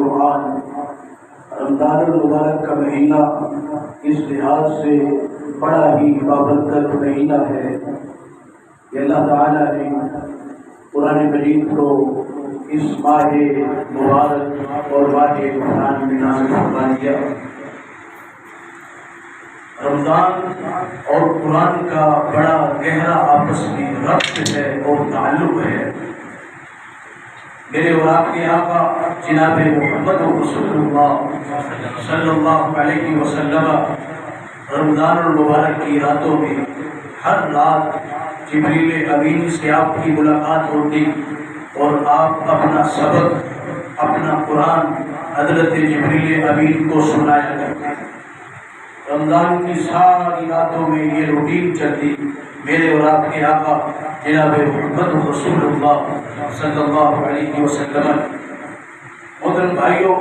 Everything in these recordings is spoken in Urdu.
قرآن رمضان المبارک کا مہینہ اس لحاظ سے بڑا ہی بابرکت مہینہ ہے کہ اللہ تعالیٰ نے قرآن مجید کو اس ماہ مبارک اور ماہ قرآن میں نازل فرما دیا۔ رمضان اور قرآن کا بڑا گہرا آپس میں ربط ہے اور تعلق ہے۔ میرے اور آپ کے آقا جناب محمد رسول اللہ صلی اللہ علیہ وسلم رمضان المبارک کی راتوں میں ہر رات جبریل امین سے آپ کی ملاقات ہوتی اور آپ اپنا سبق، اپنا قرآن حضرت جبریل امین کو سنایا کرتے۔ رمضان کی ساری راتوں میں یہ روٹین چلتی۔ میرے اور آپ کے آقا جناب محمد رسول اللہ صلی اللہ علیہ وسلم۔ محترم بھائیوں،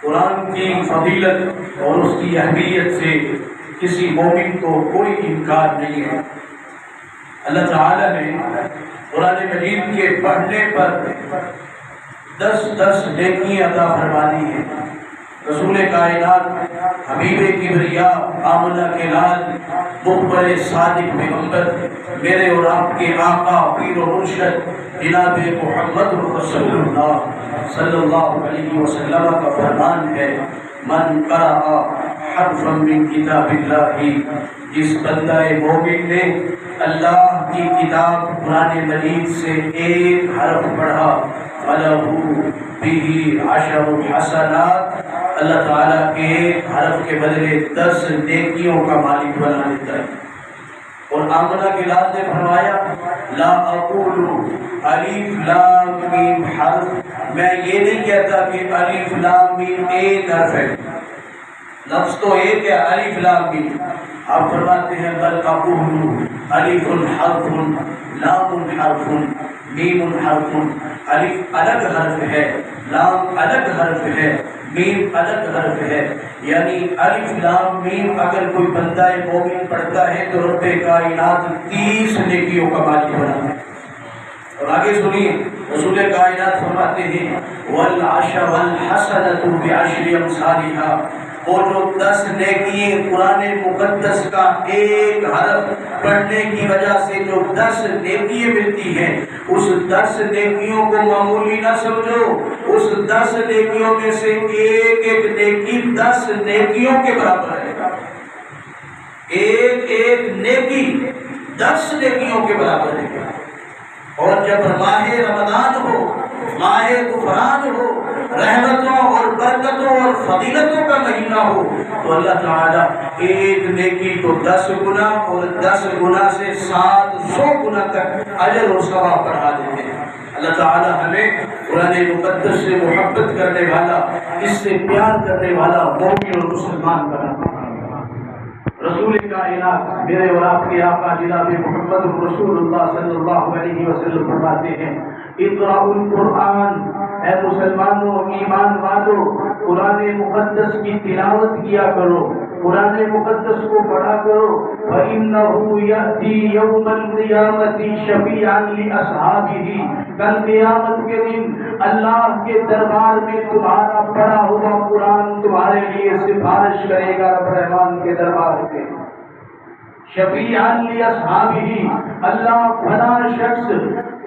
قرآن کی فضیلت اور اس کی اہمیت سے کسی مومن کو کوئی انکار نہیں ہے۔ اللہ تعالی نے قرآن مجید کے پڑھنے پر 10 نیکیاں عطا فرما دی ہیں۔ رسول کائنات حبیب کبریا آمنہ کے لال مخبر صادق پیغمبر میرے اور آپ کے آقا پیر و مرشد جناب محمد رسول اللہ صلی اللہ علیہ وسلم کا فرمان ہے، من قرأ حرفا من کتاب اللہ، جس بندہ مومن نے اللہ کی کتاب قرآن مجید سے ایک حرف پڑھا، فَلَهُ بِهِ 10 حسنات، اللہ تعالیٰ کے ایک حرف کے بدلے 10 نیکیوں کا مالک بنا دیتا ہے۔ اور آمنہ کے لال نے فرمایا، لا اقول الف لام میم حرف، میں یہ نہیں کہتا کہ الف لام میم ایک حرف ہے، لفظ تو ایک ہے الف لام میم۔ آپ فرماتے ہیں بل اقول الف حرف، لام حرف، میم حرف۔ الف الگ حرف ہے، لام الگ حرف ہے، میم الگ حرف ہے، یعنی الف لام میم اگر کوئی بندہ مومن پڑھتا ہے تو رب کائنات 30 نیکیوں کا مالک بنا ہے۔ اور آگے سنیے، رسول کائنات فرماتے ہیں والعشر والحسنۃ بعشر امثالها، وہ جو 10 نیکیاں قرآن مقدس کا ایک حرف پڑھنے کی وجہ سے جو 10 نیکیاں ملتی ہیں، اس 10 نیکیوں کو معمولی نہ سمجھو، اس 10 نیکیوں میں سے ایک ایک نیکی 10 نیکیوں کے برابر ہے۔ ایک ایک نیکی 10 نیکیوں کے برابر ہے۔ اور جب ماہ رمضان ہو، ماہ غفران ہو، رحمتوں اور برکتوں اور فضیلتوں کا مہینہ ہو، تو اللہ تعالیٰ ایک نیکی کو 10 گنا اور 10 گنا سے 700 گنا تک اجر و ثواب بڑھا دیتے ہیں۔ اللہ تعالیٰ ہمیں قرآن مقدس سے محبت کرنے والا، اس سے پیار کرنے والا مومن اور مسلمان بنا۔ رسول کائنات میرے اور آپ کے آقا جناب محمد رسول اللہ صلی اللہ علیہ وسلم فرماتے ہیں، اقرأوا القرآن، اے مسلمانوں ایمان والو، قرآن مقدس کی تلاوت کیا کرو، قرآن مقدس کو پڑھا کرو، فَإِنَّهُ يَأْتِي يَوْمَ الْقِيَامَةِ شَفِيعًا لِأَصْحَابِهِ، کل قیامت کے دن اللہ کے دربار میں تمہارا پڑھا ہوا قرآن تمہارے لیے سفارش کرے گا رب رحمان کے دربار میں۔ شفیعاً لِأَصْحَابِهِ، اللہ فلاں شخص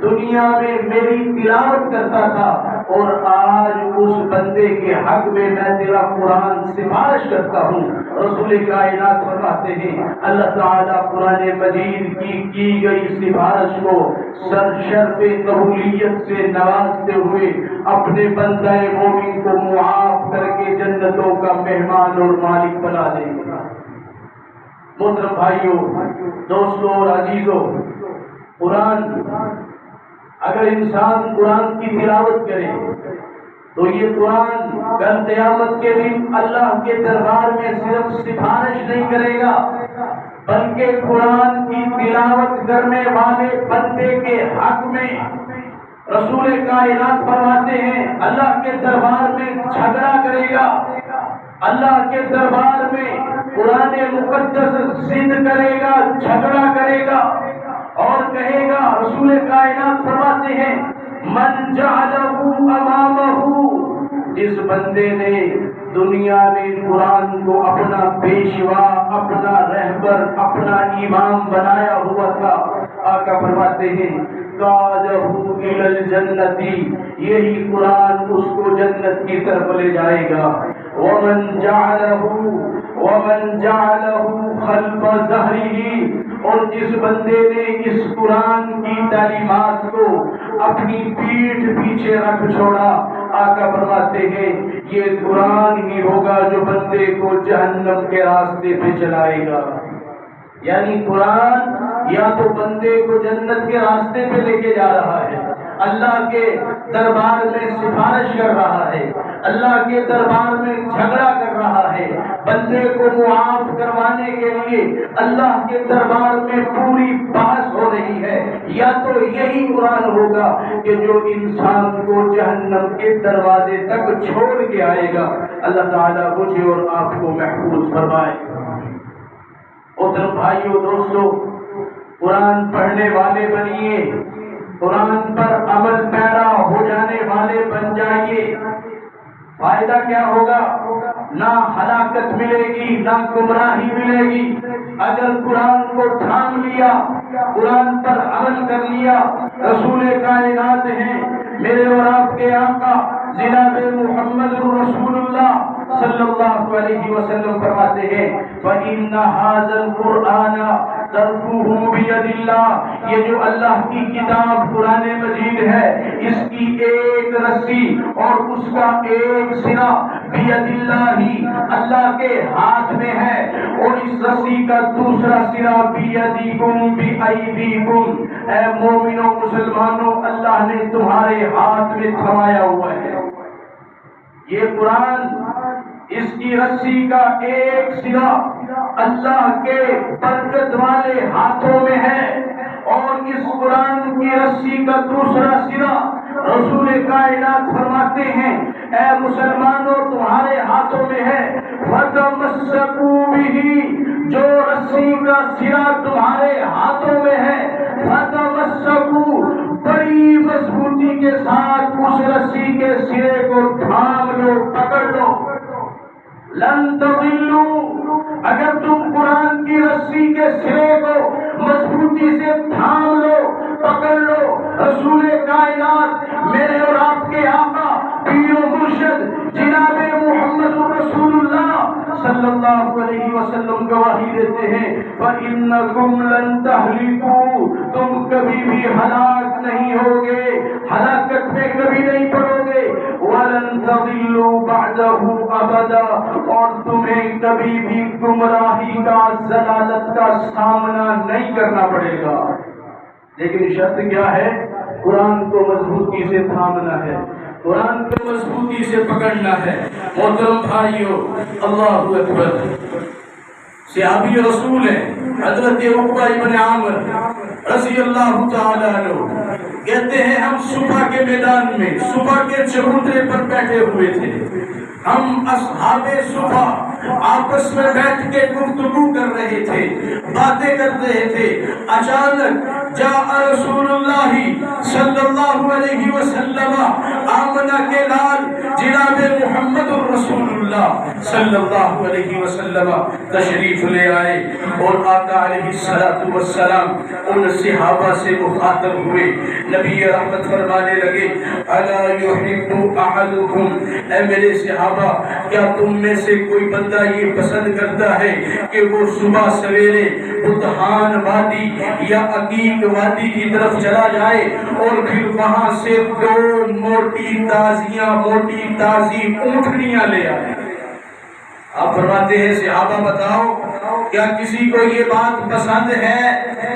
دنیا میں میری تلاوت کرتا تھا اور آج اس بندے کے حق میں تیرا قرآن سفارش کرتا ہوں۔ رسول کائنات فرماتے ہیں اللہ تعالیٰ قرآن مجید کی گئی سفارش کو شرف قبولیت سے نوازتے ہوئے اپنے بندہ مومن کو معاف کر کے جنتوں کا مہمان اور مالک بنا دے گا۔ محترم بھائیوں، دوستوں اور عزیزوں، قرآن اگر انسان قرآن کی تلاوت کرے تو یہ قرآن کل قیامت کے دن اللہ کے دربار میں صرف سفارش نہیں کرے گا، بلکہ قرآن کی تلاوت کرنے والے بندے کے حق میں رسول کائنات فرماتے ہیں اللہ کے دربار میں جھگڑا کرے گا، اللہ کے دربار میں قرآن مقدس ضد کرے گا، جھگڑا کرے گا اور کہے گا، رسول کائنات فرماتے ہیں من جعلہ امامہ، جس بندے نے دنیا میں قرآن کو اپنا پیشوا، اپنا رہبر، اپنا امام بنایا ہوا تھا، آقا فرماتے ہیں قادہ الی الجنتی، یہی قرآن اس کو جنت کی طرف لے جائے گا۔ ومن جعلہ خلف ظہرہ، اور جس بندے نے اس قرآن کی تعلیمات کو اپنی پیٹھ پیچھے رکھ چھوڑا، آقا فرماتے ہیں یہ قرآن ہی ہوگا جو بندے کو جہنم کے راستے پہ چلائے گا۔ یعنی قرآن یا تو بندے کو جنت کے راستے پہ لے کے جا رہا ہے، اللہ کے دربار میں سفارش کر رہا ہے، اللہ کے دربار میں جھگڑا کر رہا ہے، بندے کو معاف کروانے کے لیے اللہ کے دربار میں پوری بحث ہو رہی ہے، یا تو یہی قرآن ہوگا کہ جو انسان کو جہنم کے دروازے تک چھوڑ کے آئے گا۔ اللہ تعالیٰ مجھے اور آپ کو محفوظ فرمائے۔ اور بھائیو دوستو، قرآن پڑھنے والے بنیے، قرآن پر عمل پیرا ہو جانے والے بن جائیے۔ فائدہ کیا ہوگا؟ نہ ہلاکت ملے گی، نہ گمراہی ملے گی۔ اگر قرآن کو تھام لیا، قرآن پر عمل کر لیا، رسول کائنات ہیں میرے اور آپ کے آقا جناب محمد رسول اللہ صلی اللہ علیہ وسلم فرماتے ہیں فَإِنَّ هَذَا الْقُرْآنَ تَرْفُهُ بِيَدِ اللَّهِ، یہ جو اللہ کی کتاب قرآن مجید ہے، اس کی ایک رسی اور اس کا ایک سرا بِيَدِ اللَّهِ، اللہ کے ہاتھ میں ہے، اور اس رسی کا دوسرا سرا بِيَدِكُمْ بِأَيْدِيكُمْ، اے مومنوں مسلمانوں، اللہ نے تمہارے ہاتھ میں تھمایا ہوا ہے۔ یہ قرآن، اس کی رسی کا ایک سرا اللہ کے برکت والے ہاتھوں میں ہے، اور اس قرآن کی رسی کا دوسرا سرا رسول کائنات فرماتے ہیں اے مسلمانوں تمہارے ہاتھوں میں ہے، فَتَمَسَّكُوا بِهِ، جو رسی کا سرا تمہارے ہاتھوں میں ہے، فَتَمَسَّكُوا، بڑی مضبوطی کے ساتھ اس رسی کے سرے کو تھام لو، پکڑ لو، لن تضلوا، اگر تم قرآن کی رسی کے سرے کو مضبوطی سے تھام لو، پکڑ لو، رسول کائنات میرے اور آپ کے آقا پیر و مرشد جناب محمد رسول اللہ صلی اللہ علیہ وسلم گواہی دیتے ہیں فَإِنَّكُمْ لَن تَهْلِكُوا، تم کبھی بھی ہلاک نہیں ہوگے، ہلاکت میں کبھی نہیں پڑو گے، وَلَن تَضِلُّوا بَعْدَهُ أَبَدًا، اور تمہیں کبھی بھی گمراہی کا، ضلالت کا سامنا نہیں کرنا پڑے گا۔ لیکن شرط کیا ہے؟ قرآن کو مضبوطی سے تھامنا ہے، قرآن کو مضبوطی سے پکڑنا ہے۔ محترم بھائیو، اللہ اکبر، صحابی رسول ہیں حضرت عقبہ ابن عامر رضی اللہ تعالیٰ عنہ کہتے ہیں ہم صبح کے میدان میں، صبح کے چبوترے پر بیٹھے ہوئے تھے، ہم اصحاب صبح آپس میں بیٹھ کے گفتگو کر رہے تھے، باتیں کر رہے تھے، اچانک جاء رسول اللہ صلی اللہ علیہ وسلم، آمنہ کے لال جناب محمد رسول اللہ صلی اللہ علیہ وسلم تشریف لے آئے، اور آقا علیہ السلام ان صحابہ سے مخاطب ہوئے، نبی رحمت فرمانے لگے الا یحب احدکم، اے میرے صحابہ کیا تم میں سے کوئی بندہ یہ پسند کرتا ہے کہ وہ صبح سویرے بطحان وادی یا عقیق وادی کی طرف چلا جائے اور پھر وہاں سے دو موٹی تازی اونٹنیاں لے آئے؟ آپ فرماتے ہیں صحابہ بتاؤ کیا کسی کو یہ بات پسند ہے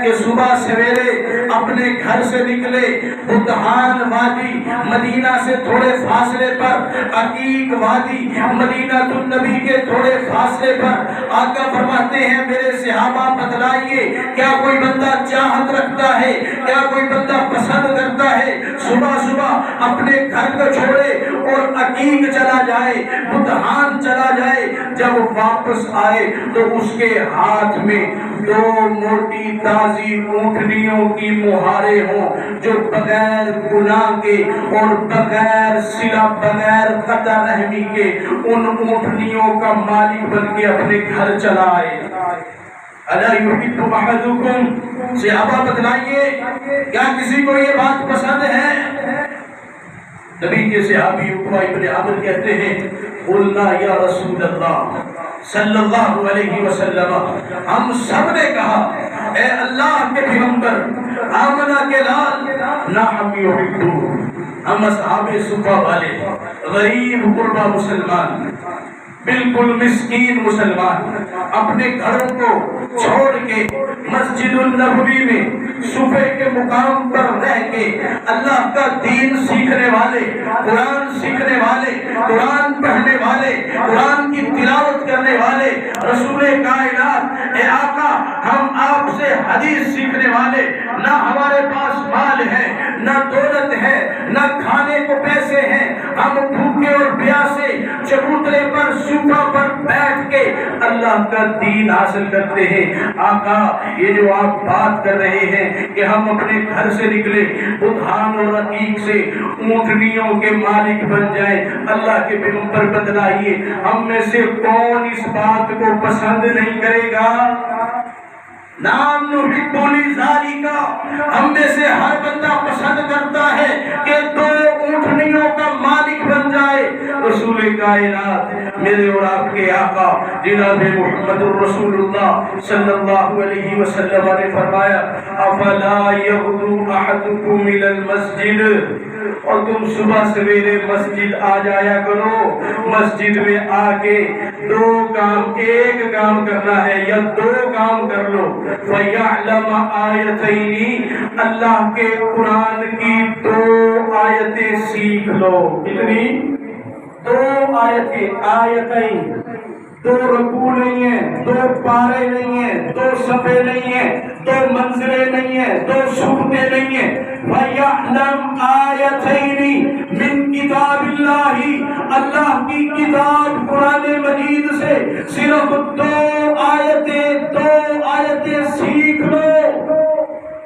کہ صبح سویرے اپنے گھر سے نکلے بطحان وادی مدینہ سے تھوڑے فاصلے پر، عقیق وادی مدینہ النبی کے تھوڑے فاصلے پر، آقا فرماتے ہیں میرے صحابہ بتلائیے کیا کوئی بندہ چاہت رکھتا ہے، کیا کوئی بندہ پسند کرتا ہے صبح صبح اپنے گھر کو چھوڑے اور عقیق چلا چلا جائے، بدہان چلا جائے، جب واپس آئے تو اس کے ہاتھ میں 2 موٹی تازی اونٹنیوں کی مہاریں ہوں، جو بغیر گناہ کے اور بغیر صلہ، بغیر قطع رحمی کے ان اونٹنیوں کا مالک بن کے اپنے گھر چلا آئے۔ الا یحب احدکم، صحابہ بتلائیے کیا کسی کو یہ بات پسند ہے؟ نبی کے صحابی عقبہ ابن عامر کہتے ہیں قلنا یا رسول اللہ صلی اللہ علیہ وسلم، ہم سب نے کہا اے اللہ کے پیغمبر، آمنہ کے لال، نعم یحبو، ہم اصحاب صفا والے، غریب غربا مسلمان، بالکل مسکین مسلمان، اپنے گھروں کو چھوڑ کے مسجد النبوی میں صفے کے مقام پر رہ کے اللہ کا دین سیکھنے والے، قرآن سیکھنے والے، قرآن پڑھنے والے، قرآن کی تلاوت کرنے والے، رسول کائنات اے آقا ہم آپ سے حدیث سیکھنے والے، نہ ہمارے پاس مال ہے، نہ دولت ہے، نہ کھانے کو پیسے ہیں، ہم بھوکے اور پیاسے چبوترے پر صوفہ پر بیٹھ کے اللہ کا دین حاصل کرتے ہیں۔ آقا یہ جو آپ بات کر رہے ہیں کہ ہم اپنے گھر سے نکلے، بدہان اور عقیق سے اونٹنیوں کے مالک بن جائیں، اللہ کے پیغمبر بتلائیے ہم میں سے کون اس بات کو پسند نہیں کرے گا؟ نام نحب لذالک، ہم میں سے ہر بندہ پسند کرتا ہے کہ 2 اونٹنیوں کا مالک بن جائے۔ رسول کائنات میرے اور آپ کے آقا جناب محمد الرسول اللہ صلی اللہ علیہ وسلم نے فرمایا افلا یغدو احدکم الی المسجد، اور تم صبح سویرے مسجد آ جایا کرو، مسجد میں آ کے 2 کام، ایک کام کرنا ہے یا 2 کام کر لو، فَيَعْلَمَ آیتین، اللہ کے قرآن کی 2 آیتیں سیکھ لو۔ کتنی؟ 2 آیتیں، آیتین، 2 رکوع نہیں ہیں، 2 پارے نہیں ہیں، 2 صفحے نہیں ہیں، 2 منزلیں نہیں ہیں، 2 سورتیں نہیں ہیں۔ وَيَعْلَمْ آیَتَيْنِ مِنْ کتاب اللہ، اللہ کی کتاب قرآن مجید سے صرف 2 آیتیں سیکھ لو،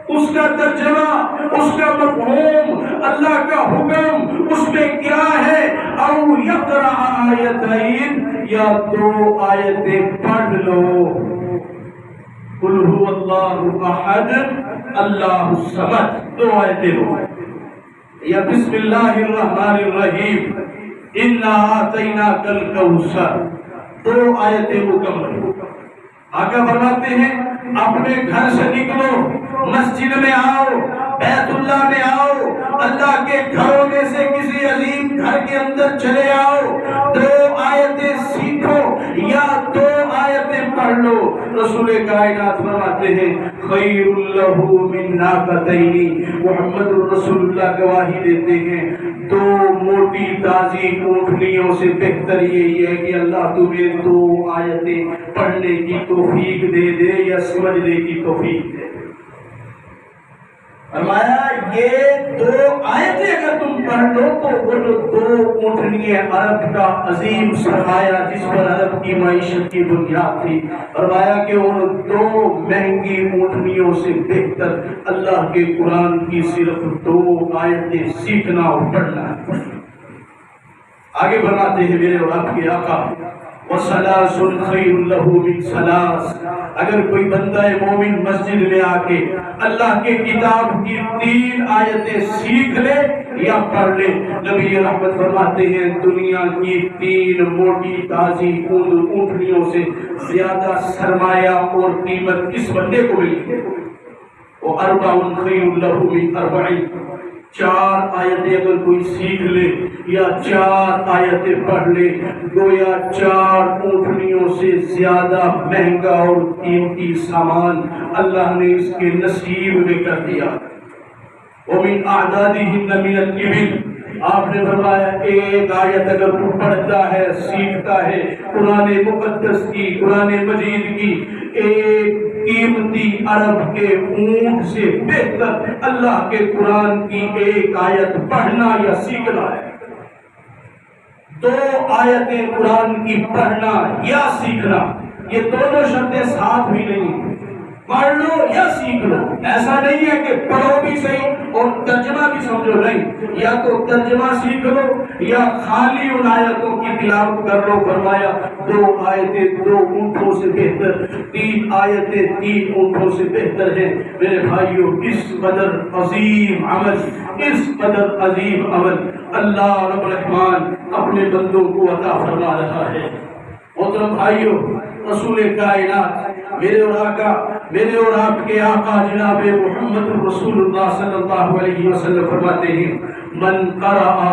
اس کا ترجمہ، اس کا مفہوم، اللہ کا حکم اس میں کیا ہے؟ او یقرأ آیتین، یا 2 آیتیں پڑھ لو، قل هو اللہ احد اللہ الصمد، 2 آیتیں لو، یا بسم اللہ الرحمن الرحیم انا آتیناک الکوثر، 2 آیتیں مکمل۔ آقا فرماتے ہیں اپنے گھر سے نکلو، مسجد میں آؤ، بیت اللہ میں آؤ، اللہ کے گھروں میں سے کسی عظیم گھر کے اندر چلے آؤ، 2 آیتیں سیکھو یا 2 آیتیں پڑھ لو۔ رسول کائنات فرماتے ہیں خیر لہ من ناقتین، محمد رسول اللہ گواہی دیتے ہیں 2 موٹی تازی اونٹنیوں سے بہتر یہی ہے کہ اللہ تمہیں 2 آیتیں پڑھنے کی توفیق دے دے یا سمجھنے کی توفیق دے۔ فرمایا یہ 2 آیتیں اگر تم پڑھ لو تو وہ 2 اونٹنیاں عرب کا عظیم سرمایہ جس پر عرب کی معیشت کی بنیاد تھی، فرمایا کہ ان 2 مہنگی اونٹنیوں سے بہتر اللہ کے قرآن کی صرف 2 آیتیں سیکھنا اور پڑھنا۔ آگے فرماتے ہیں میرے اور آپ کے آقا وَثَلَاثٌ خَيْرٌ لَهُ مِنْ ثَلَاثٍ، اگر کوئی بندہ مومن مسجد میں آ کے اللہ کے کتاب کی 3 آیتیں سیکھ لے یا پڑھ لے، نبی رحمت فرماتے ہیں دنیا کی 3 موٹی تازی اونٹنیوں سے زیادہ سرمایہ اور قیمت کس بندے کو ملی؟ وَأَرْبَعٌ خَيْرٌ لَهُ مِنْ 4 4 آیتیں اگر کوئی سیکھ لے یا 4 آیتیں پڑھ لے، گویا 4 اونٹنیوں سے زیادہ مہنگا اور قیمتی سامان اللہ نے اس کے نصیب میں کر دیا۔ وَمِنْ أَعْدَادِهِنَّ مِنَ الْإِبِلِ، آپ نے فرمایا 1 آیت اگر تو پڑھتا ہے، سیکھتا ہے قرآن مقدس کی، قرآن مجید کی، 1 قیمتی عرب کے اونٹ سے بہتر اللہ کے قرآن کی 1 آیت پڑھنا یا سیکھنا ہے۔ دو آیتیں قرآن کی پڑھنا یا سیکھنا، یہ دونوں شرطیں ساتھ بھی نہیں، پڑھ لو یا سیکھ لو۔ ایسا نہیں ہے کہ پڑھو بھی صحیح اور ترجمہ بھی سمجھو، نہیں، یا تو ترجمہ سیکھ لو یا خالی ان آیتوں کی تلاوت کر لو۔ فرمایا دو آیتیں دو اونٹوں سے بہتر، تین آیتیں تین اونٹوں سے بہتر ہیں۔ میرے بھائیوں، اس قدر عظیم عمل، اس قدر عظیم عمل اللہ رب الرحمن اپنے بندوں کو عطا فرما رہا ہے۔ محترم بھائیوں، رسول کائنات میرے اور آپ کے آقا جناب محمد رسول اللہ صلی اللہ علیہ وسلم فرماتے ہیں من قرأ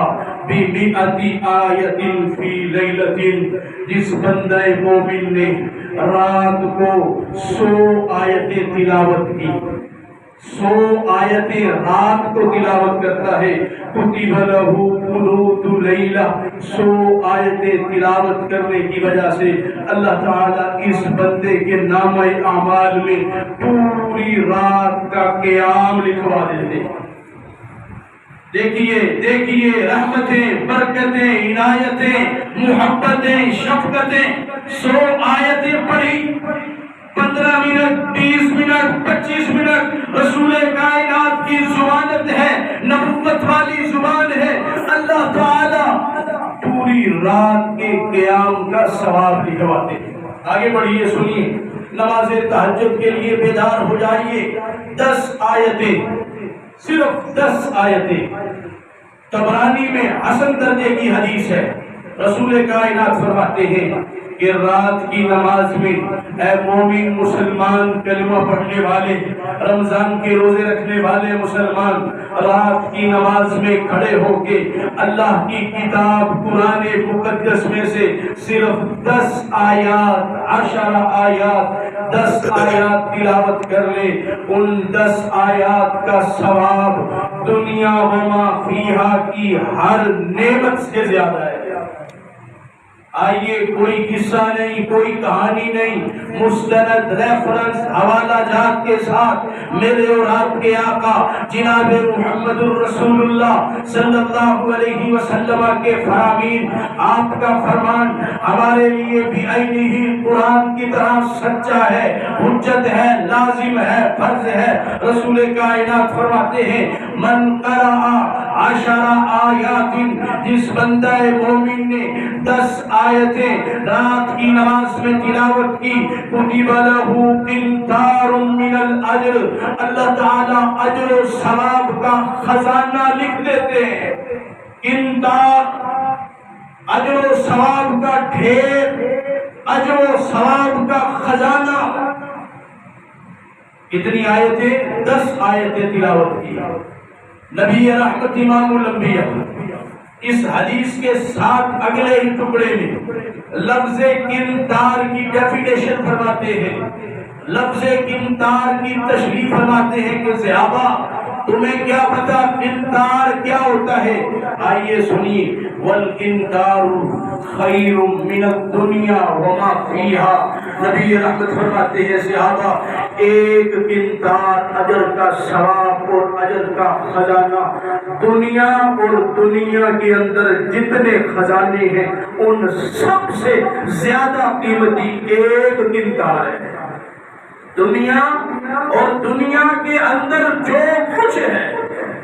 بمئة آیت فی لیلۃ، جس بندہ مومن نے رات کو 100 آیتیں تلاوت کی، 100 آیتیں رات کو تلاوت کرتا ہے، کتب لہ قنوت لیلہ، 100 آیتیں تلاوت کرنے کی وجہ سے اللہ تعالیٰ اس بندے کے نامہ اعمال میں پوری رات کا قیام لکھوا دیتے۔ دیکھیے رحمتیں، برکتیں، عنایتیں، محبتیں، شفقتیں۔ 100 آیتیں پڑھی، 15 منٹ، 20 منٹ، 25 منٹ، رسول کائنات کی زبانت ہے، نبوت والی زبان ہے، اللہ تعالی پوری رات کے قیام کا ثواب لکھواتے ہیں۔ آگے بڑھیے، سنیے، نماز تہجد کے لیے بیدار ہو جائیے، 10 آیتیں، صرف 10 آیتیں۔ طبرانی میں حسن درجے کی حدیث ہے، رسول کائنات فرماتے ہیں کہ رات کی نماز میں اے مومن مسلمان، کلمہ پڑھنے والے، رمضان کے روزے رکھنے والے مسلمان، رات کی نماز میں کھڑے ہو کے اللہ کی کتاب قرآن مقدس میں سے صرف 10 آیات، 10 آیات، 10 آیات تلاوت کر لے، ان 10 آیات کا ثواب دنیا وما فیہا کی ہر نعمت سے زیادہ ہے۔ آئیے، کوئی قصہ نہیں، کوئی کہانی نہیں، مستند ریفرنس حوالہ جات کے ساتھ میرے اور آپ کے آقا جناب محمد الرسول اللہ صلی اللہ علیہ وسلم کے فرامین، آپ کا فرمان ہمارے لیے بھی عینی قرآن کی طرح سچا ہے، حجت ہے، لازم ہے، فرض ہے۔ رسول کائنات فرماتے ہیں من قرأ 10 آیات، جس بندہ مومن نے 10 آیتیں رات کی نماز میں تلاوت کی، کتب لہ قنطار من الاجر، اللہ تعالیٰ اجر و ثواب کا خزانہ لکھ دیتے ہیں۔ قنطار، اجر و ثواب کا ڈھیر، اجر و ثواب کا خزانہ۔ کتنی آیتیں؟ 10 آیتیں تلاوت کی۔ نبی رحمت امام الانبیاء اس حدیث کے ساتھ اگلے ہی ٹکڑے میں لفظ قنطار کی ڈیفینیشن فرماتے ہیں، لفظ قنطار کی تشریح فرماتے ہیں کہ صحابہ تمہیں کیا پتا قنطار کیا ہوتا ہے؟ آئیے سنیے، والقنطار خیر من الدنیا وما فیہا، نبی رحمت فرماتے ہیں صحابہ ایک قنطار اجر کا ثواب اور اجر کا خزانہ، دنیا اور دنیا کے اندر جتنے خزانے ہیں ان سب سے زیادہ قیمتی ایک قنطار ہے۔ دنیا اور دنیا کے اندر جو کچھ ہے،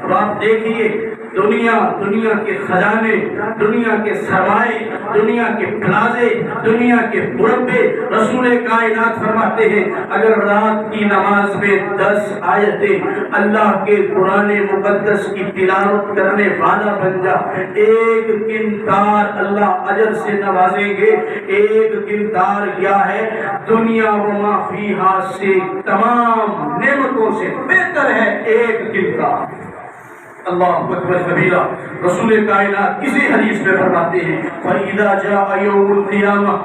اب آپ دیکھیے، دنیا کے خزانے، دنیا کے سرمائے، دنیا کے پلازے، دنیا کے مربے، رسول کائنات فرماتے ہیں اگر رات کی نماز میں 10 آیتیں اللہ کے قرآن مقدس کی تلاوت کرنے والا بن جا، ایک قنطار اللہ اجر سے نوازیں گے۔ ایک قنطار کیا ہے؟ دنیا وما فیہا سے تمام نعمتوں سے بہتر ہے ایک قنطار۔ اللہ اکبر کبیرہ، رسول کائنات کسی حدیث میں فرماتے ہیں فَإِذَا جَاءَ يَوْمُ الْقِيَامَةِ،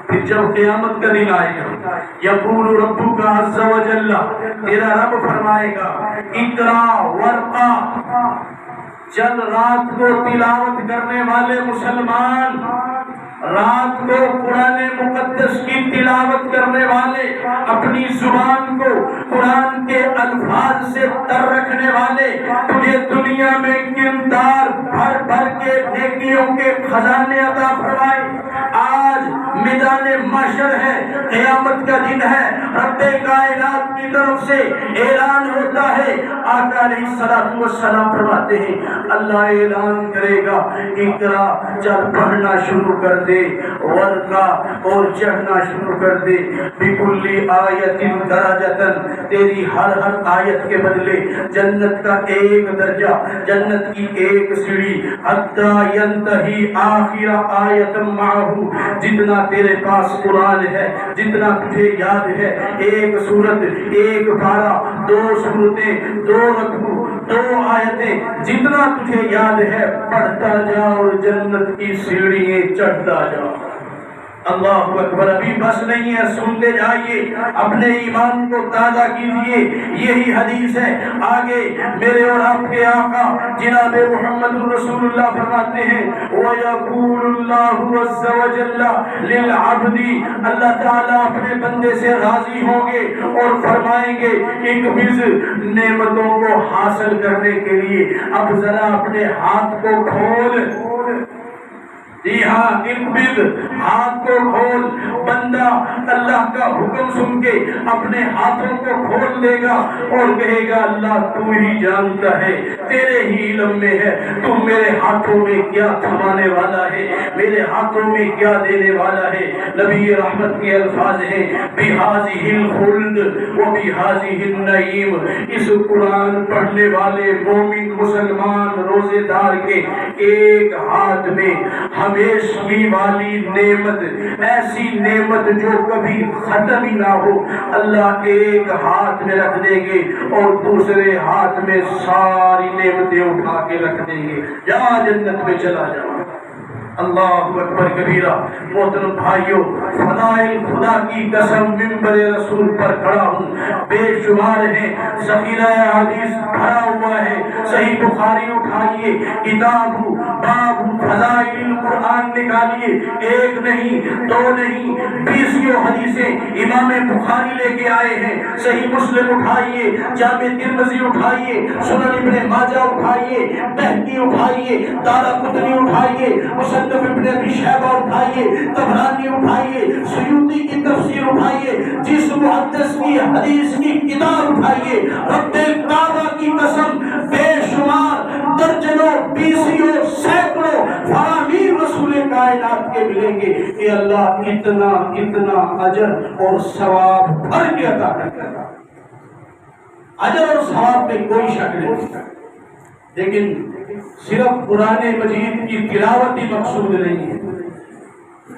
پھر جب قیامت کا دن آئے گا، يَقُولُ رَبُّكَ عَزَّ وَجَلَّ، تیرا رب فرمائے گا اقرا ورقا، چل رات کو تلاوت کرنے والے مسلمان، رات کو قرآن مقدس کی تلاوت کرنے والے، اپنی زبان کو قرآن کے الفاظ سے تر رکھنے والے تجھے دنیا میں کردار بھر بھر کے نیکیوں کے خزانے عطا فرمائے۔ آج میدان محشر ہے، قیامت کا دن ہے، رب کائنات کی طرف سے اعلان ہوتا ہے۔ آقا علیہ الصلوۃ والسلام فرماتے ہیں اللہ اعلان کرے گا اقرا، چل پڑھنا شروع کر دے، ورقا اور چڑھنا شروع کر دے، بکل آیت درجۃ، تیری ہر آیت کے بدلے جنت کا ایک درجہ، جنت کی ایک سیڑھی، حتی ینتہی آخر آیت معہ، جتنا تیرے پاس قرآن ہے، جتنا تجھے یاد ہے، ایک سورت، ایک پارہ، 2 سورتیں، 2 رکوع، 2 آیتیں، جتنا تجھے یاد ہے پڑھتا جا اور جنت کی سیڑھییں چڑھتا جا۔ اللہ اکبر، ابھی بس نہیں ہے، سنتے جائیے، اپنے ایمان کو تازہ کیجیے۔ یہی حدیث ہے، آگے میرے اور آپ کے آقا جناب محمد رسول اللہ فرماتے ہیں وَيَقُولُ اللَّهُ عَزَّ وَجَلَّ لِلْعَبْدِ، اللہ تعالیٰ اپنے بندے سے راضی ہوں گے اور فرمائیں گے اقبض، نعمتوں کو حاصل کرنے کے لیے اب ذرا اپنے ہاتھ کو کھول۔ جی ہاں، اقبض، ہاتھ کو کھول۔ بندہ اللہ کا حکم سن کے اپنے ہاتھوں کو کھول دے گا اور کہے گا اللہ تو ہی جانتا ہے، تیرے ہی علم میں ہے، تو میرے ہاتھوں میں کیا تھمانے والا ہے، میرے ہاتھوں میں کیا دینے والا ہے۔ نبی رحمت کے الفاظ ہیں بِهَذِهِ الْخُلْدِ وَبِهَذِهِ النَّعِيمِ، اس قرآن پڑھنے والے مومن مسلمان روزے دار کے ایک ہاتھ میں ہمیشگی والی نعمت، ایسی نعمت جو کبھی ختم ہی نہ ہو، اللہ ایک ہاتھ میں رکھ دیں گے اور دوسرے ہاتھ میں ساری نعمتیں اٹھا کے رکھ دیں گے، جا جنت میں چلا جاؤ۔ اللہ اکبر کبیرہ۔ محترم بھائیوں، فضائل خدا کی قسم ممبر رسول پر کھڑا ہوں، بے شمار ہیں، ذخیرہ حدیث بھرا ہوا ہے۔ صحیح بخاری اٹھائیے، کتاب باب فضائل القرآن نکالیے، 1 نہیں 2 نہیں 20 حدیثیں امام بخاری لے کے آئے ہیں۔ صحیح مسلم اٹھائیے، جامع ترمذی اٹھائیے، سنن ابن ماجہ اٹھائیے، بہقی اٹھائیے، دارقطنی اٹھائیے، مصنف ابن ابی شیبہ اٹھائیے، طبرانی اٹھائیے، سیوطی کی تفسیر اٹھائیے، جس محدث کی حدیث کی کتاب اٹھائیے، رب کعبہ کی قسم بے شمار درجنوں، 20 سینکڑوں فرامین رسول کائنات کے ملیں گے کہ اللہ اتنا اتنا اجر اور ثواب بھر کے عطا کرتا ہے۔ اجر اور ثواب میں کوئی شک نہیں، لیکن صرف قرآن مجید کی تلاوت ہی مقصود نہیں ہے۔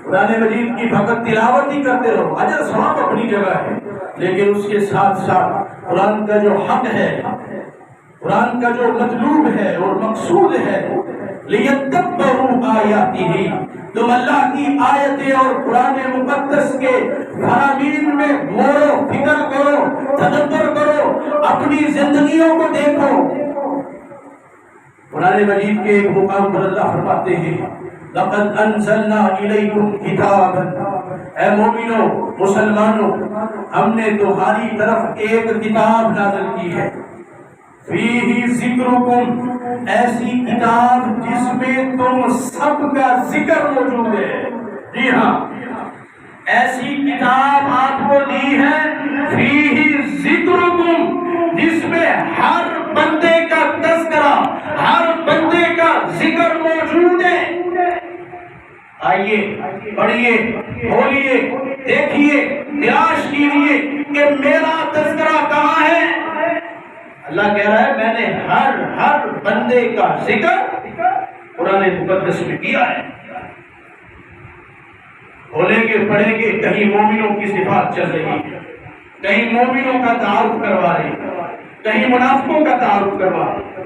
قرآن مجید کی فقط تلاوت ہی کرتے رہو، اجر ثواب اپنی جگہ ہے، لیکن اس کے ساتھ ساتھ قرآن کا جو حق ہے، قرآن کا جو مطلوب ہے اور مقصود ہے، لِيَتَّبَّرُوا آیَاتِهِ، تم اللہ کی آیتیں اور قرآن مقدس کے فرامین میں غور و فکر کرو، تدبر کرو، اپنی زندگیوں کو دیکھو۔ قرآن مجید کے ایک مقام پر اللہ فرماتے ہیں لَقَدْ أَنزَلْنَا إِلَيْكُمْ كِتَابًا، اے مومنوں، مسلمانوں، ہم نے تمہاری طرف ایک کتاب نازل کی ہے، فِيهِ ذِكْرُكُمْ، ایسی کتاب جس میں تم سب کا ذکر موجود ہے۔ جی ہاں، ایسی کتاب آپ کو دی ہے فِيهِ ذِكْرُكُمْ، جس میں ہر بندے کا تذکرہ، ہر بندے کا ذکر موجود ہے۔ آئیے، پڑھیے، کھولیے، دیکھیے، تلاش کیجیے کہ میرا تذکرہ کہاں ہے۔ اللہ کہہ رہا ہے میں نے ہر بندے کا ذکر قرآن مقدس میں کیا ہے۔ کھولیں گے، پڑھیں گے، کہیں مومنوں کی صفات چل رہی ہے، کہیں مومنوں کا تعارف کروا رہے ہیں، کہیں منافقوں کا تعارف کروا رہے ہیں،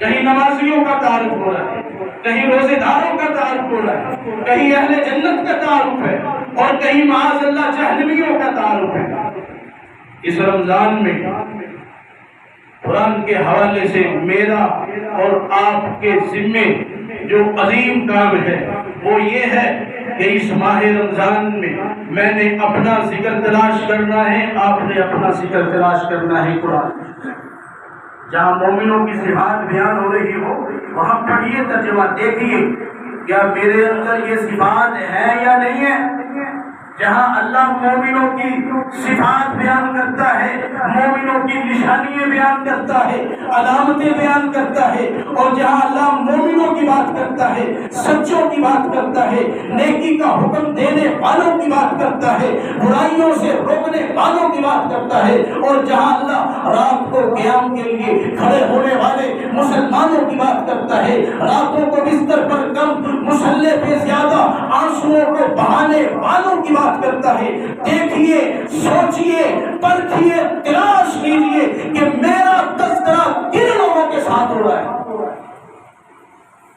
کہیں نمازیوں کا تعارف ہو رہا ہے، کہیں روزے داروں کا تعارف ہو رہا ہے، کہیں اہل جنت کا تعارف ہے، اور کہیں معاذ اللہ جہنمیوں کا تعارف ہے۔ اس رمضان میں قرآن کے حوالے سے میرا اور آپ کے ذمے جو عظیم کام ہے وہ یہ ہے کہ اس ماہ رمضان میں نے اپنا ذکر تلاش کرنا ہے، آپ نے اپنا ذکر تلاش کرنا ہے قرآن۔ جہاں مومنوں کی صفات بیان ہو رہی ہو وہاں پڑھیے ترجمہ، دیکھیے کیا میرے اندر یہ صفات ہے یا نہیں ہے۔ جہاں اللہ مومنوں کی صفات بیان کرتا ہے، مومنوں کی نشانیاں بیان کرتا ہے، علامتیں بیان کرتا ہے، اور جہاں اللہ مومنوں کی بات کرتا ہے، سچوں کی بات کرتا ہے، نیکی کا حکم دینے والوں کی بات کرتا ہے، برائیوں سے روکنے والوں کی بات کرتا ہے، اور جہاں اللہ رات کو قیام کے لیے کھڑے ہونے والے مسلمانوں کی بات کرتا ہے، راتوں کو بستر پر کم مصلے پہ زیادہ آنسوؤں کو بہانے والوں کی بات کرتا ہے۔ دیکھیے، سوچئے، پرکھیے، تلاش کیجئے کہ میرا تذکرہ کن لوگوں کے ساتھ ہو رہا ہے۔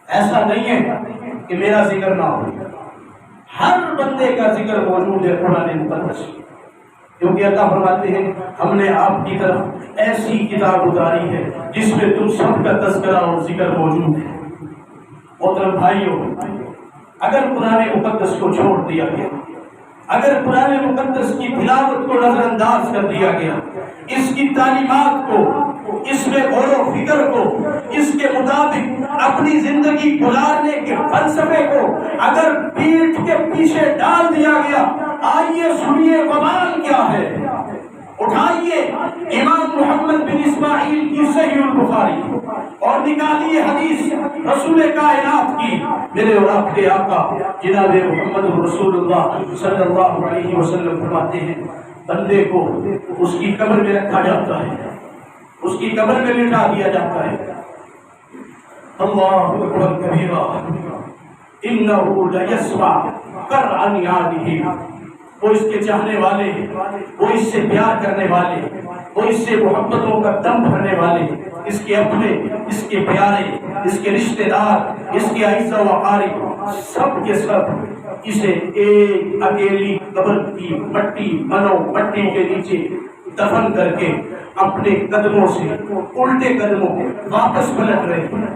ایسا نہیں ہے کہ میرا ذکر نہ ہو، ہر بندے کا ذکر موجود ہے قرآن مقدس، کیونکہ اللہ فرماتے ہیں ہم نے آپ کی طرف ایسی کتاب اتاری ہے جس میں تم سب کا تذکرہ اور ذکر موجود ہے۔ محترم بھائیوں، اگر قرآن مقدس کو چھوڑ دیا گیا، اگر قرآن مقدس کی تلاوت کو نظر انداز کر دیا گیا، اس کی تعلیمات کو، اس میں غور و فکر کو، اس کے مطابق اپنی زندگی گزارنے کے فلسفے کو اگر پیٹھ کے پیچھے ڈال دیا گیا، آئیے سنیے وبال کیا ہے۔ اٹھائیے امام محمد بن اسماعیل کی صحیح البخاری اور نکالیے حدیث رسول کائنات کی، میرے اور آپ کے آقا جناب محمد رسول اللہ صلی اللہ علیہ وسلم فرماتے ہیں بندے کو اس کی قبر میں رکھا جاتا ہے، اس کی قبر میں لٹا دیا جاتا ہے۔ اللہ اکبر کبیرہ انہ لیسمع قرع یادہ، وہ اس کے چاہنے والے، وہ اس سے پیار کرنے والے، وہ اس سے محبتوں کا دم بھرنے والے، اس کے اپنے، اس کے پیارے، اس کے رشتہ دار، اس کے اعزاء و اقارب، سب کے سب اسے ایک اکیلی قبر کی مٹی، منو مٹی کے نیچے دفن کر کے اپنے قدموں سے الٹے قدموں واپس پلٹ رہے ہیں۔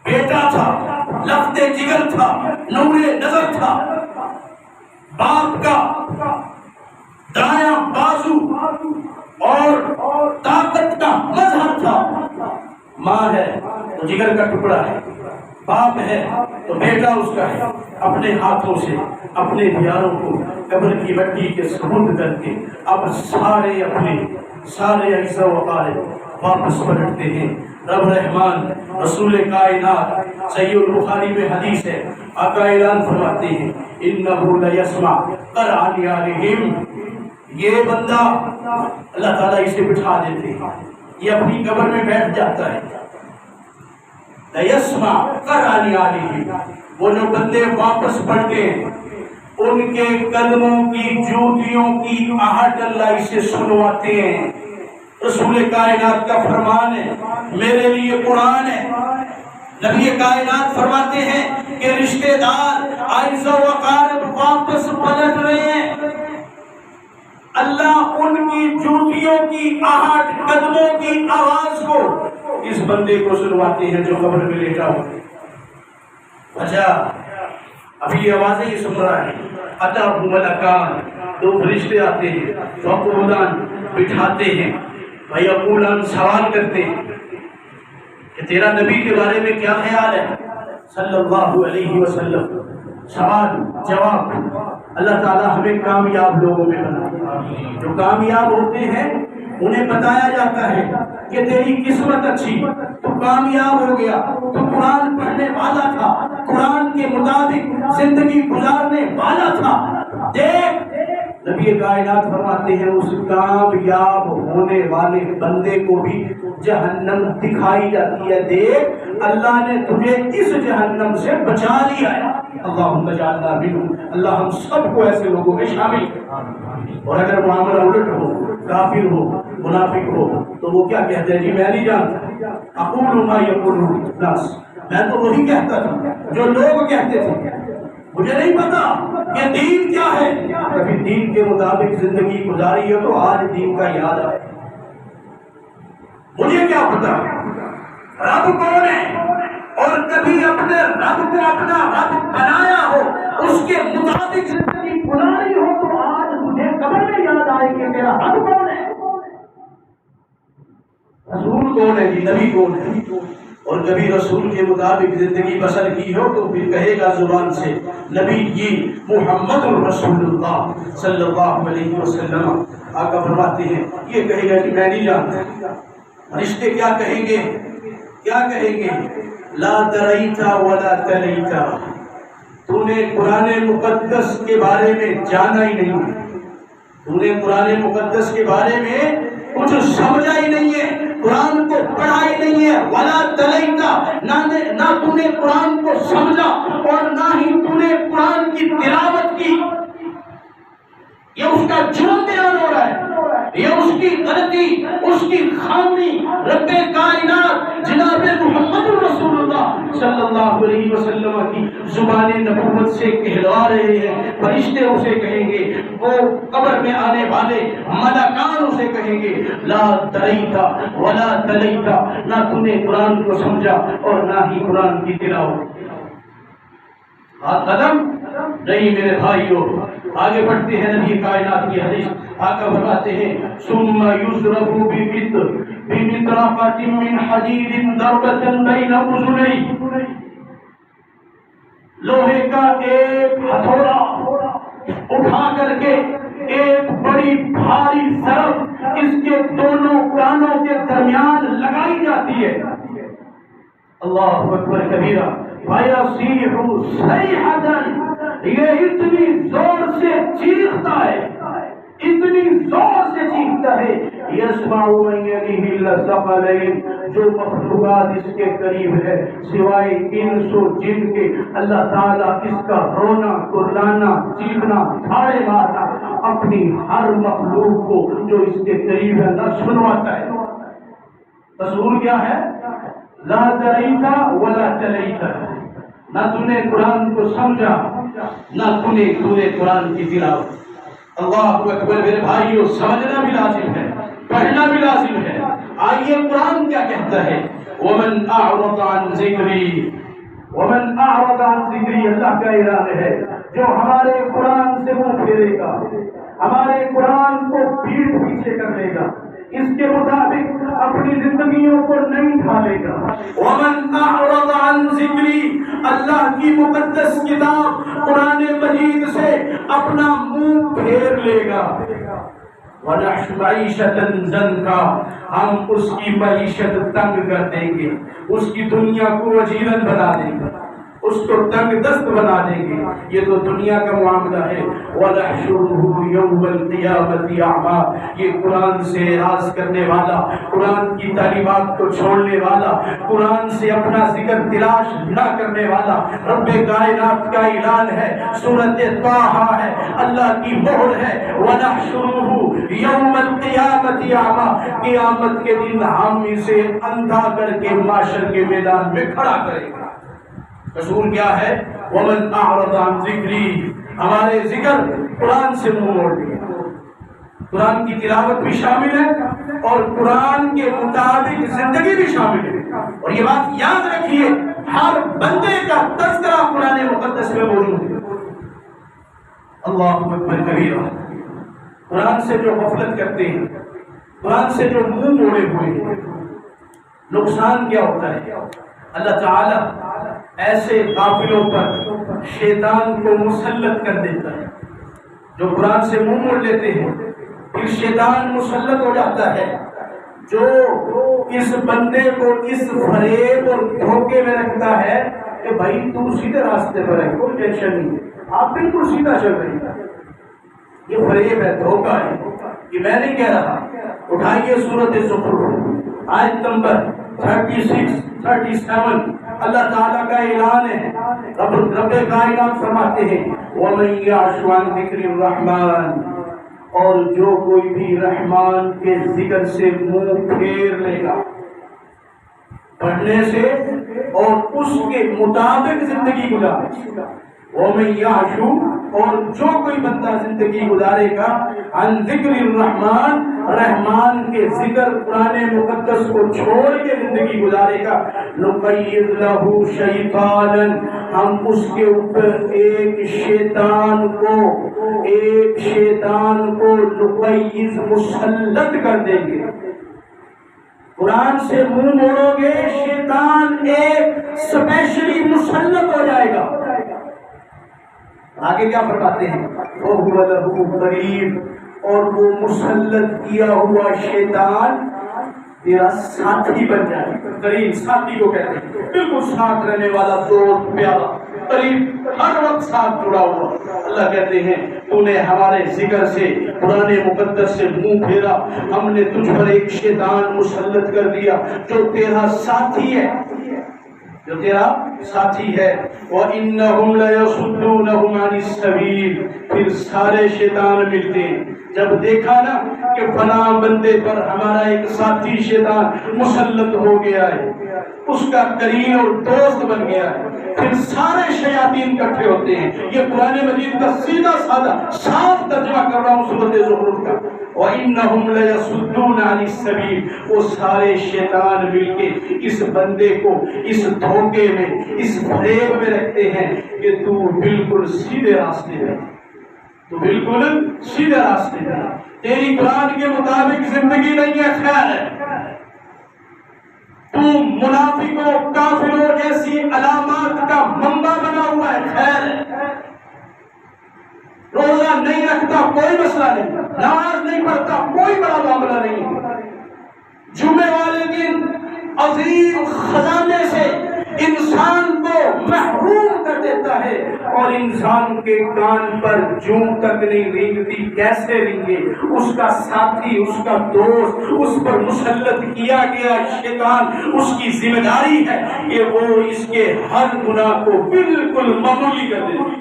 بیٹا تھا، لفظ جگر تھا، نور نظر تھا، باپ کا دایاں بازو اور طاقت کا مظہر تھا۔ ماں ہے تو جگر کا ٹکڑا ہے، باپ ہے تو بیٹا اس کا ہے۔ اپنے ہاتھوں سے اپنے پیاروں کو قبر کی مٹی کے سپرد کر کے اب سارے اپنے سارے اعزاء و اقارب واپس پلٹتے ہیں۔ رب رحمان رسول کائنات صحیح البخاری میں حدیث ہے، آقا اعلان فرماتے ہیں انہ لیسمع قرع یادہم، یہ بندہ اللہ تعالیٰ اسے بٹھا دیتے ہیں، یہ اپنی قبر میں بیٹھ جاتا ہے۔ لیسمع قرع یادہم، وہ جو بندے واپس پلٹے ان کے قدموں کی جوتیوں کی آہٹ اللہ اسے سنواتے ہیں۔ رسول کائنات کا فرمان ہے، میرے لیے قرآن ہے۔ نبی کائنات فرماتے ہیں کہ رشتہ دار اعزاء و اقارب واپس پلٹ رہے ہیں، اللہ ان کی جوتیوں کی آہٹ، قدموں کی آواز کو اس بندے کو سنواتے ہیں جو قبر میں لیٹا ہوا ہے۔ اچھا، ابھی یہ آوازیں یہ سن رہا ہے، اتاہ ملکان، دو فرشتے آتے ہیں، فقودان بٹھاتے ہیں، ویقولان سوال کرتے ہیں کہ تیرا نبی کے بارے میں کیا خیال ہے صلی اللہ علیہ وسلم۔ سوال جواب، اللہ تعالیٰ ہمیں کامیاب لوگوں میں بنائے۔ جو کامیاب ہوتے ہیں انہیں بتایا جاتا ہے کہ تیری قسمت اچھی، تو کامیاب ہو گیا، تو قرآن پڑھنے والا تھا، قرآن کے مطابق زندگی گزارنے والا تھا۔ دیکھ، نبی کائنات فرماتے ہیں اس کامیاب ہونے والے بندے کو بھی جہنم دکھائی جاتی ہے۔ دیکھ، اللہ نے تجھے اس جہنم سے بچا لیا ہے۔ اللہم اجعلنا منہم، اللہ ہم سب کو ایسے لوگوں میں شامل کر۔ اور اگر معاملہ الٹ ہو، کافر ہو، منافق ہو، تو وہ کیا کہتے ہیں؟ جی میں نہیں جانتا، اقول ما یقول الناس، میں تو وہی کہتا تھا جو لوگ کہتے تھے، مجھے نہیں پتا کہ دین کیا ہے۔ کبھی دین کے مطابق زندگی گزاری ہے تو آج دین کا یاد آئے، مجھے کیا پتا رب کون ہے، اور کبھی اپنے رب کو اپنا رب بنایا ہو کون ہے جی؟ نبی کون ہے؟ اور کبھی رسول کے مطابق زندگی بسر کی ہو تو پھر کہے گا زبان سے نبی جی محمد رسول اللہ صلی اللہ علیہ وسلم. آقا فرماتے ہیں یہ کہے گا کہ میں نہیں جانتا. فرشتے کیا کہیں گے؟ کیا کہیں گے؟ لا دریتا ولا تلیتا، تو نے قرآن مقدس کے بارے میں جانا ہی نہیں، تو نے قرآن مقدس کے بارے میں کچھ سمجھا ہی نہیں ہے، قرآن کو پڑھا ہی نہیں ہے. ولا تلیتا، نہ تو نے قرآن کو سمجھا اور نہ ہی تو نے قرآن کی تلاوت کی. یہ اس کا جرم بیان ہو رہا ہے، یہ اس کی غلطی، اس کی خامی. رب کائنات جناب محمد رسول اللہ صلی اللہ علیہ وسلم کی زبان نبوت سے کہلوا رہے ہیں. فرشتے اسے کہیں گے، وہ قبر میں آنے والے ملکان اسے کہیں گے لا دریتا ولا تلیتا، نہ تو نے قرآن کو سمجھا اور نہ ہی قرآن کی تلاوت. قدم نہیں میرے بھائیوں. آگے بڑھتے ہیں نبی کائنات کی حدیث. آقا فرماتے ہیں ثم یضرب بمطرقۃ من حدید ضربۃ بین اذنیہ، لوہے کا ایک ہتھوڑا اٹھا کر کے ایک بڑی بھاری ضرب اس کے دونوں کانوں کے درمیان لگائی جاتی ہے. اللہ اکبر کبیرہ. فَيَصِيحُ صَيْحَةً، یہ اتنی زور سے چیختا ہے، اتنی زور سے چیختا ہے. يَسْمَعُ مَنْ يَلِهِ الثَّقَلَيْنِ، جو مخلوقات اس کے قریب ہے سوائے انس و جن کے، اللہ تعالیٰ اس کا رونا، کرلانا، چیخنا، تھاڑے مارنا اپنی ہر مخلوق کو جو اس کے قریب ہے اللہ سنواتا ہے. تصور کیا ہے؟ لا دریتا ولا تلیتا، نہ تو نے قرآن کو سمجھا نہ تو نے قرآن کی تلاوت. اللہ اکبر میرے بھائیوں. سمجھنا بھی لازم ہے، پڑھنا بھی لازم ہے. آئیے قرآن کیا کہتا ہے؟ ومن اعرض عن ذکری، ومن اعرض عن ذکری، اللہ کا اعلان ہے جو ہمارے قرآن سے منہ پھیرے گا، ہمارے قرآن کو پیٹھ پیچھے کر لے گا، اس کے مطابق اپنی زندگیوں کو نہیں ڈھالے گا. ومن اعرض عن ذکری، اللہ کی مقدس کتاب قرآن مجید سے اپنا منہ پھیر لے گا. وَنَحْشُ مَعِيشَةً ضَنْكَا، ہم اس کی معیشت تنگ کر دیں گے، اس کی دنیا کو وجیرن بنا دیں گے، اس کو تنگ دست بنا دیں گے. یہ تو دنیا کا معاملہ ہے. وَنَحْشُرُهُ يَوْمَ الْقِيَامَةِ أَعْمَىٰ، یہ قرآن سے اعراض کرنے والا، قرآن کی تعلیمات کو چھوڑنے والا، قرآن سے اپنا ذکر تلاش نہ کرنے والا. رب کائنات کا اعلان ہے، سورۃ طٰہٰ ہے، اللہ کی مہر ہے. وَنَحْشُرُهُ يَوْمَ الْقِيَامَةِ أَعْمَىٰ، قیامت کے دن ہم اسے اندھا کر کے معاشر کے میدان میں کھڑا کریں گے. رسول کیا ہے؟ ومن اعرض عن ذکری، ہمارے ذکر قرآن سے منہ موڑ دیا. قرآن کی تلاوت بھی شامل ہے اور قرآن کے مطابق زندگی بھی شامل ہے. اور یہ بات یاد رکھیے، ہر بندے کا تذکرہ قرآن مقدس میں موجود ہے. اللہ اکبر کبیرہ. قرآن سے جو غفلت کرتے ہیں، قرآن سے جو منہ موڑے ہوئے ہیں، نقصان کیا ہوتا ہے؟ اللہ تعالیٰ ایسے غافلوں پر شیطان کو مسلط کر دیتا ہے. جو قرآن سے منہ موڑ لیتے ہیں پھر شیطان مسلط ہو جاتا ہے، جو اس بندے کو اس فریب اور دھوکے میں رکھتا ہے کہ بھائی تم سیدھے راستے پر ہے، کوئی ٹینشن نہیں ہے، آپ بالکل سیدھا چل رہے ہیں. یہ فریب ہے، دھوکہ ہے، یہ میں نہیں کہہ رہا. اٹھائیے سورۃ زخرف آیت نمبر 36 37، اللہ تعالیٰ کا اعلان ہے. رب کائنات فرماتے ہیں وَمَن يَعْشُ عَن ذِكْرِ الرَّحْمَٰنِ، اور جو کوئی بھی رحمان کے ذکر سے منہ پھیر لے گا، پڑھنے سے اور اس کے مطابق زندگی گزارے گا. وَمَن يَعْشُ، اور جو کوئی بندہ زندگی گزارے گا عن ذکر الرحمن، رحمان کے ذکر قرآن مقدس کو چھوڑ کے زندگی گزارے گا، نقید لہو شیطانا، ہم اس کے اوپر ایک شیطان کو نقیض مسلط کر دیں گے. قرآن سے منہ موڑو گے شیطان ایک اسپیشلی مسلط ہو جائے گا۔ آگے کیا فرماتے ہیں؟ وَهُوَ لَهُ قَرِيبٌ، اور وہ مسلط کیا ہوا شیطان تیرا ساتھی بن جائے۔ قریب ساتھی کو کہتے ہیں، بالکل ساتھ رہنے والا، دوست، پیارا، قریب، ہر وقت ساتھ جڑا ہوا۔ اللہ کہتے ہیں تو نے ہمارے ذکر سے، قرآن مقدس سے منہ پھیرا، ہم نے تجھ پر ایک شیطان مسلط کر دیا جو تیرا ساتھی ہے، جو تیرا ساتھی ہے۔ وَإِنَّهُمْ لَيَصُدُّونَهُمْ عَنِ السَّبِيلِ، پھر سارے شیطان ملتے ہیں۔ جب دیکھا نا کہ فلاں بندے پر ہمارا ایک ساتھی شیطان مسلط ہو گیا ہے، اس کا قرین اور دوست بن گیا ہے، پھر سارے شیاطین اکٹھے ہوتے ہیں۔ یہ قرآن مجید کا سیدھا سادہ صاف ترجمہ کر رہا ہوں سورۃ زخرف کا۔ وَإِنَّهُمْ لَيَصُدُّونَ عَنِ السَّبِيلِ، وہ سارے شیطان مل کے اس بندے کو اس دھوکے میں، اس فریب میں رکھتے ہیں کہ تو بالکل سیدھے راستے میں، تو بالکل سیدھے راستے میں، تیری قرآن کے مطابق زندگی نہیں ہے، خیر ہے، تو منافقوں، کافروں جیسی علامات کا منبع بنا ہوا ہے، خیر ہے، روزہ نہیں رکھتا کوئی مسئلہ نہیں، نماز نہیں پڑھتا کوئی بڑا معاملہ نہیں، جمعے والے دن عظیم خزانے سے انسان کو محروم کر دیتا ہے، اور انسان کے کان پر جوں تک نہیں رینگتی، کیسے رینگے؟ اس کا ساتھی، اس کا دوست، اس پر مسلط کیا گیا شیطان، اس کی ذمہ داری ہے کہ وہ اس کے ہر گناہ کو بالکل معمولی کر دے،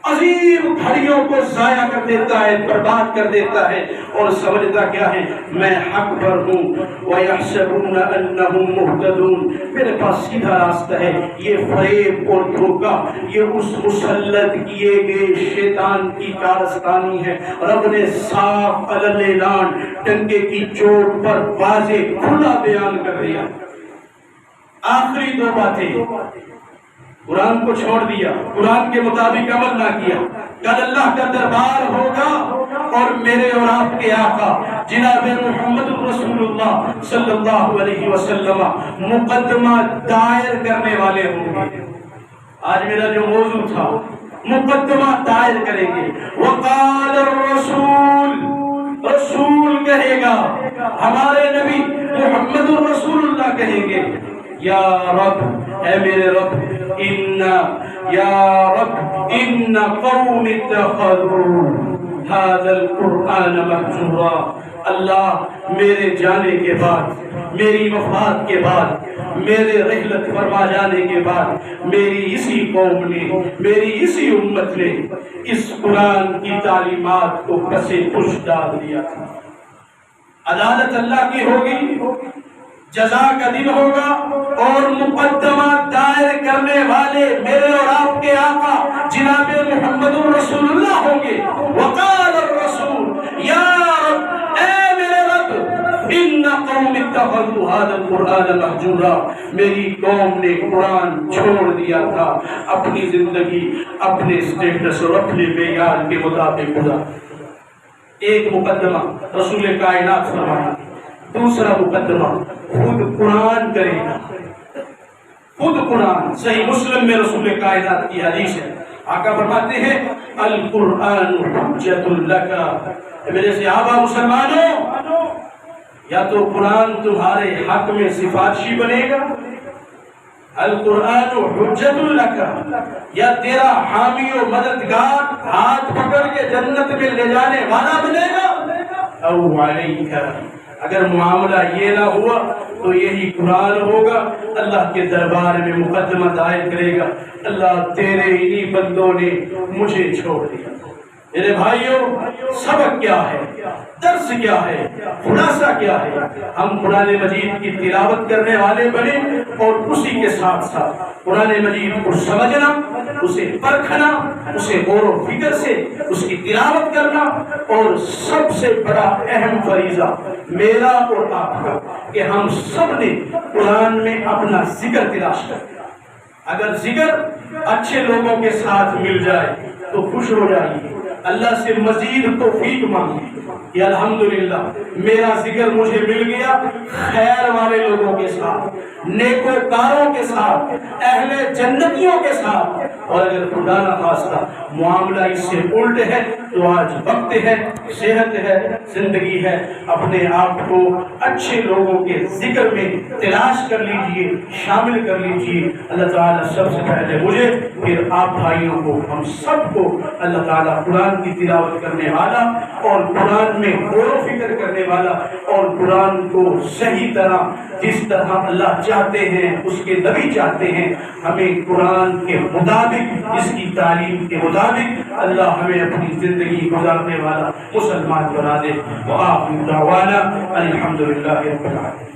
عظیم گھڑیوں کو ضائع کر دیتا ہے، برباد کر دیتا ہے، اور سمجھتا کیا ہے؟ میں حق پر ہوں، وَيَحْسَبُونَ أَنَّهُمْ مُهْتَدُونَ، میرے پاس سیدھا راستہ ہے۔ یہ فریب اور دھوکہ، یہ اس مسلط کیے گئے شیطان کی کارستانی ہے۔ رب نے صاف علی اعلان، ڈنکے کی چوٹ پر واضح کھلا بیان کر دیا۔ آخری دو باتیں، قرآن کو چھوڑ دیا، قرآن کے مطابق عمل نہ کیا، کل اللہ کا دربار ہوگا اور میرے اور آپ کے آقا جناب محمد رسول اللہ صلی اللہ علیہ وسلم مقدمہ دائر کرنے والے ہوں گے۔ آج میرا جو موضوع تھا، مقدمہ دائر کریں گے۔ وقال الرسول، رسول کہے گا، ہمارے نبی محمد رسول اللہ کہیں گے، یا رب، اے میرے رب، یا رب ان قوم اتخذوا هذا القرآن مهجورا، اللہ میرے جانے کے بعد، میری وفات کے بعد، میرے رحلت فرما جانے کے بعد، میری اسی قوم نے، میری اسی امت نے اس قرآن کی تعلیمات کو پسے پش ڈال دیا تھا۔ عدالت اللہ کی ہوگی، جزا کا دن ہوگا، اور مقدمہ دائر کرنے والے میرے اور آپ کے آقا جناب محمد رسول اللہ ہوں گے۔ وقال الرسول، یا رب، اے میرے رب، ان قوم اتخذوا هذا القرآن مهجورا، میری قوم نے قرآن چھوڑ دیا تھا، اپنی زندگی اپنے اسٹیٹس اور اپنے معیار کے مطابق گزار۔ ایک مقدمہ رسول کائنات فرمایا، دوسرا مقدمہ خود قرآن کرے گا، خود قرآن۔ صحیح مسلم میں رسول کائنات کی حدیث ہے، آقا فرماتے ہیں القرآن حجت لک، میرے صحابہ مسلمانوں، یا تو قرآن تمہارے حق میں سفارشی بنے گا، القرآن حجت لک، یا تیرا حامی و مددگار، ہاتھ پکڑ کے جنت میں لے جانے والا بنے گا، او علیک، اگر معاملہ یہ نہ ہوا تو یہی قرآن ہوگا، اللہ کے دربار میں مقدمہ دائر کرے گا، اللہ تیرے انہی بندوں نے مجھے چھوڑ دیا۔ میرے بھائیوں، سبق کیا ہے، درس کیا ہے، خلاصہ کیا ہے؟ ہم قرآن مجید کی تلاوت کرنے والے بنے، اور اسی کے ساتھ ساتھ قرآن مجید کو سمجھنا، اسے پرکھنا، اسے غور و فکر سے اس کی تلاوت کرنا، اور سب سے بڑا اہم فریضہ میرا اور آپ کا کہ ہم سب نے قرآن میں اپنا ذکر تلاش کرنا۔ اگر ذکر اچھے لوگوں کے ساتھ مل جائے تو خوش ہو جائیے، اللہ سے مزید توفیق مانگی کہ الحمدللہ میرا ذکر مجھے مل گیا خیر والے لوگوں کے ساتھ، نیکوکاروں کے ساتھ، اہل جنتیوں کے ساتھ، اور اگر خدا نہ خواستہ معاملہ اس سے الٹ ہے تو آج وقت ہے، صحت ہے، زندگی ہے، اپنے آپ کو اچھے لوگوں کے ذکر میں تلاش کر لیجئے، شامل کر لیجئے۔ اللہ تعالیٰ سب سے پہلے مجھے، پھر آپ بھائیوں کو، ہم سب کو اللہ تعالیٰ قرآن کی تلاوت کرنے والا اور قرآن میں غور و فکر کرنے والا اور قرآن کو صحیح طرح جس طرح اللہ چاہتے ہیں، اس کے نبی چاہتے ہیں، ہمیں قرآن کے مطابق، اس کی تعلیم کے مطابق اللہ ہمیں اپنی زندگی گزارنے والا مسلمان بنا دے۔ وآخر دعوانا الحمدللہ رب العالمین۔